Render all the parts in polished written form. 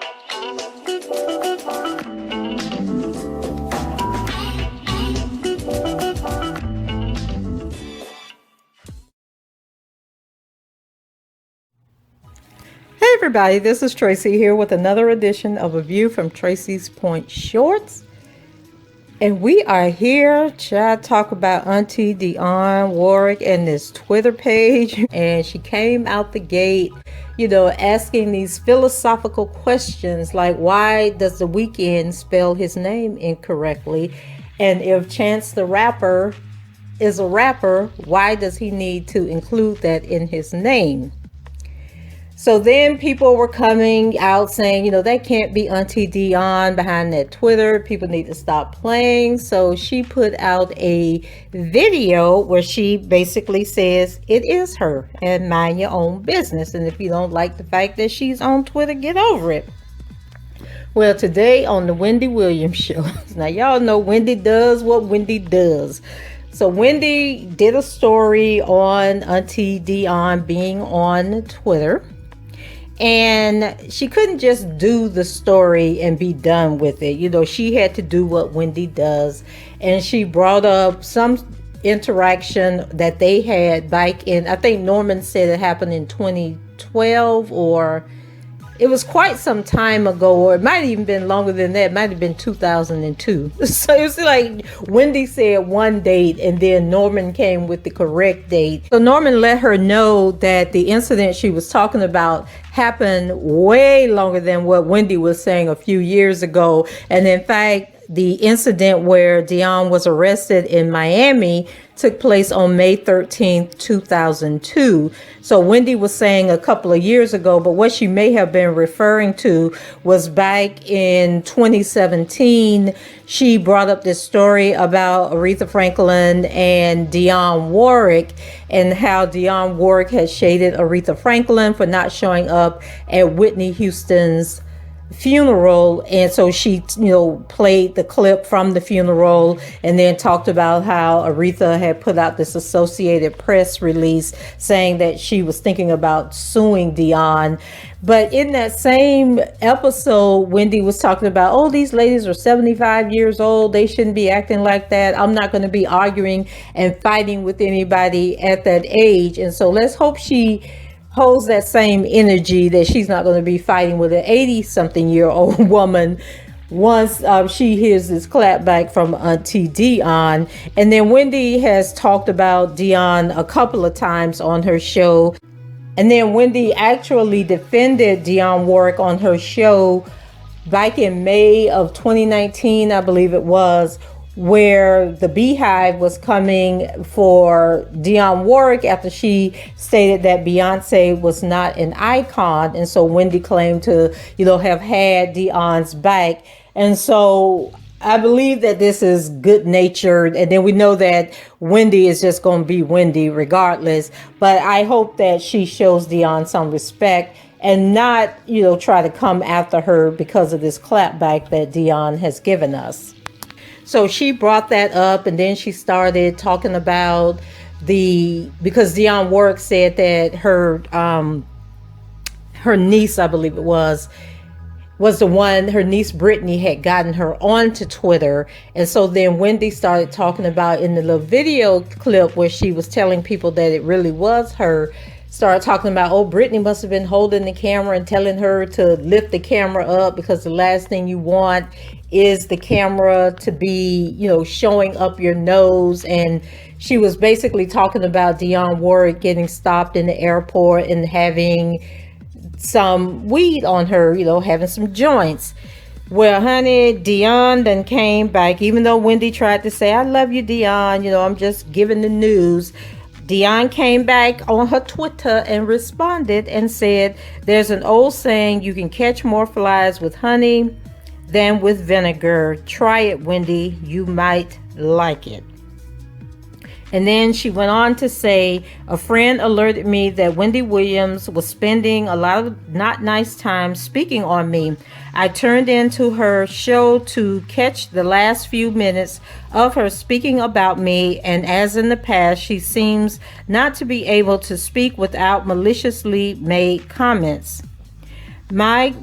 Hey everybody, this is Tracy here with another edition of A View from Tracy's Point Shorts. And we are here to talk about Auntie Dionne Warwick and this Twitter page. And she came out the gate, asking these philosophical questions like, why does The Weeknd spell his name incorrectly? And if Chance the Rapper is a rapper, why does he need to include that in his name? So then people were coming out saying, that can't be Auntie Dionne behind that Twitter. People need to stop playing. So she put out a video where she basically says it is her and mind your own business. And if you don't like the fact that she's on Twitter, get over it. Well, today on the Wendy Williams show, now y'all know Wendy does what Wendy does. So Wendy did a story on Auntie Dionne being on Twitter. And she couldn't just do the story and be done with it. She had to do what Wendy does. And she brought up some interaction that they had back in, I think Norman said it happened in 2012, or it was quite some time ago, or it might have even been longer than that. It might have been 2002. So it was like Wendy said one date and then Norman came with the correct date. So Norman let her know that the incident she was talking about happened way longer than what Wendy was saying a few years ago. And in fact, the incident where Dionne was arrested in Miami took place on May 13th, 2002. So Wendy was saying a couple of years ago, but what she may have been referring to was back in 2017, she brought up this story about Aretha Franklin and Dionne Warwick and how Dionne Warwick had shaded Aretha Franklin for not showing up at Whitney Houston's funeral. And so she played the clip from the funeral and then talked about how Aretha had put out this Associated Press release saying that she was thinking about suing Dionne. But in that same episode, Wendy was talking about, these ladies are 75 years old, they shouldn't be acting like that. I'm not going to be arguing and fighting with anybody at that age. And so let's hope she holds that same energy, that she's not going to be fighting with an 80-something-year-old woman once she hears this clapback from Auntie Dionne. And then Wendy has talked about Dionne a couple of times on her show. And then Wendy actually defended Dionne Warwick on her show back in May of 2019, I believe it was, where the Beehive was coming for Dionne Warwick after she stated that Beyonce was not an icon. And so Wendy claimed to, have had Dionne's back. And so I believe that this is good natured. And then we know that Wendy is just going to be Wendy regardless. But I hope that she shows Dionne some respect and not, try to come after her because of this clapback that Dionne has given us. So she brought that up, and then she started talking about because Dionne Warwick said that her niece, I believe it was the one, her niece Brittany had gotten her onto Twitter. And so then Wendy started talking about in the little video clip where she was telling people that it really was her, started talking about, Brittany must have been holding the camera and telling her to lift the camera up because the last thing you want is the camera to be, showing up your nose. And she was basically talking about Dionne Warwick getting stopped in the airport and having some weed on her, having some joints. Well, honey, Dionne then came back, even though Wendy tried to say, I love you, Dionne, I'm just giving the news. Dionne came back on her Twitter and responded and said, there's an old saying, you can catch more flies with honey than with vinegar. Try it, Wendy. You might like it. And then she went on to say, a friend alerted me that Wendy Williams was spending a lot of not nice time speaking on me. I turned into her show to catch the last few minutes of her speaking about me, and as in the past, she seems not to be able to speak without maliciously made comments. My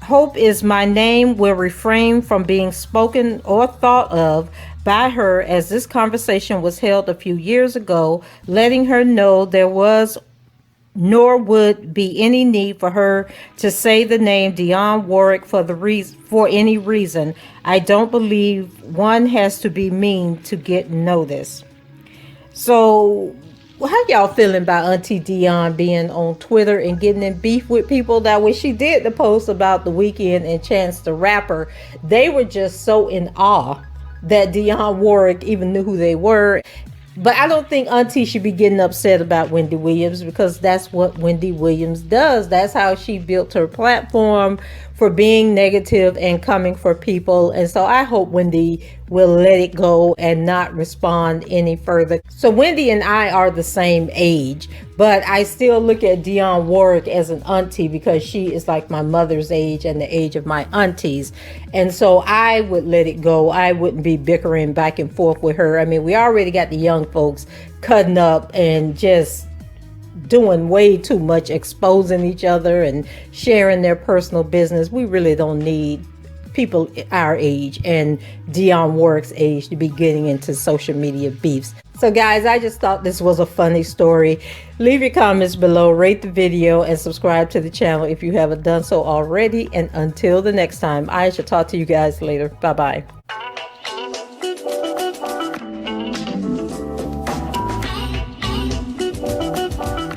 Hope is my name will refrain from being spoken or thought of by her, as this conversation was held a few years ago, letting her know there was nor would be any need for her to say the name Dionne Warwick for any reason. I don't believe one has to be mean to get noticed. So, how y'all feeling about Auntie Dionne being on Twitter and getting in beef with people? That when she did the post about the Weeknd and Chance the Rapper, they were just so in awe that Dionne Warwick even knew who they were. But I don't think Auntie should be getting upset about Wendy Williams, because that's what Wendy Williams does. That's how she built her platform, for being negative and coming for people. And so I hope Wendy will let it go and not respond any further. So Wendy and I are the same age, but I still look at Dionne Warwick as an auntie, because she is like my mother's age and the age of my aunties. And so I would let it go. I wouldn't be bickering back and forth with her. I mean, we already got the young folks cutting up and just doing way too much, exposing each other and sharing their personal business. We really don't need people our age and Dionne Warwick's age to be getting into social media beefs. So guys, I just thought this was a funny story. Leave your comments below, rate the video, and subscribe to the channel if you haven't done so already. And until the next time, I shall talk to you guys later. Bye bye.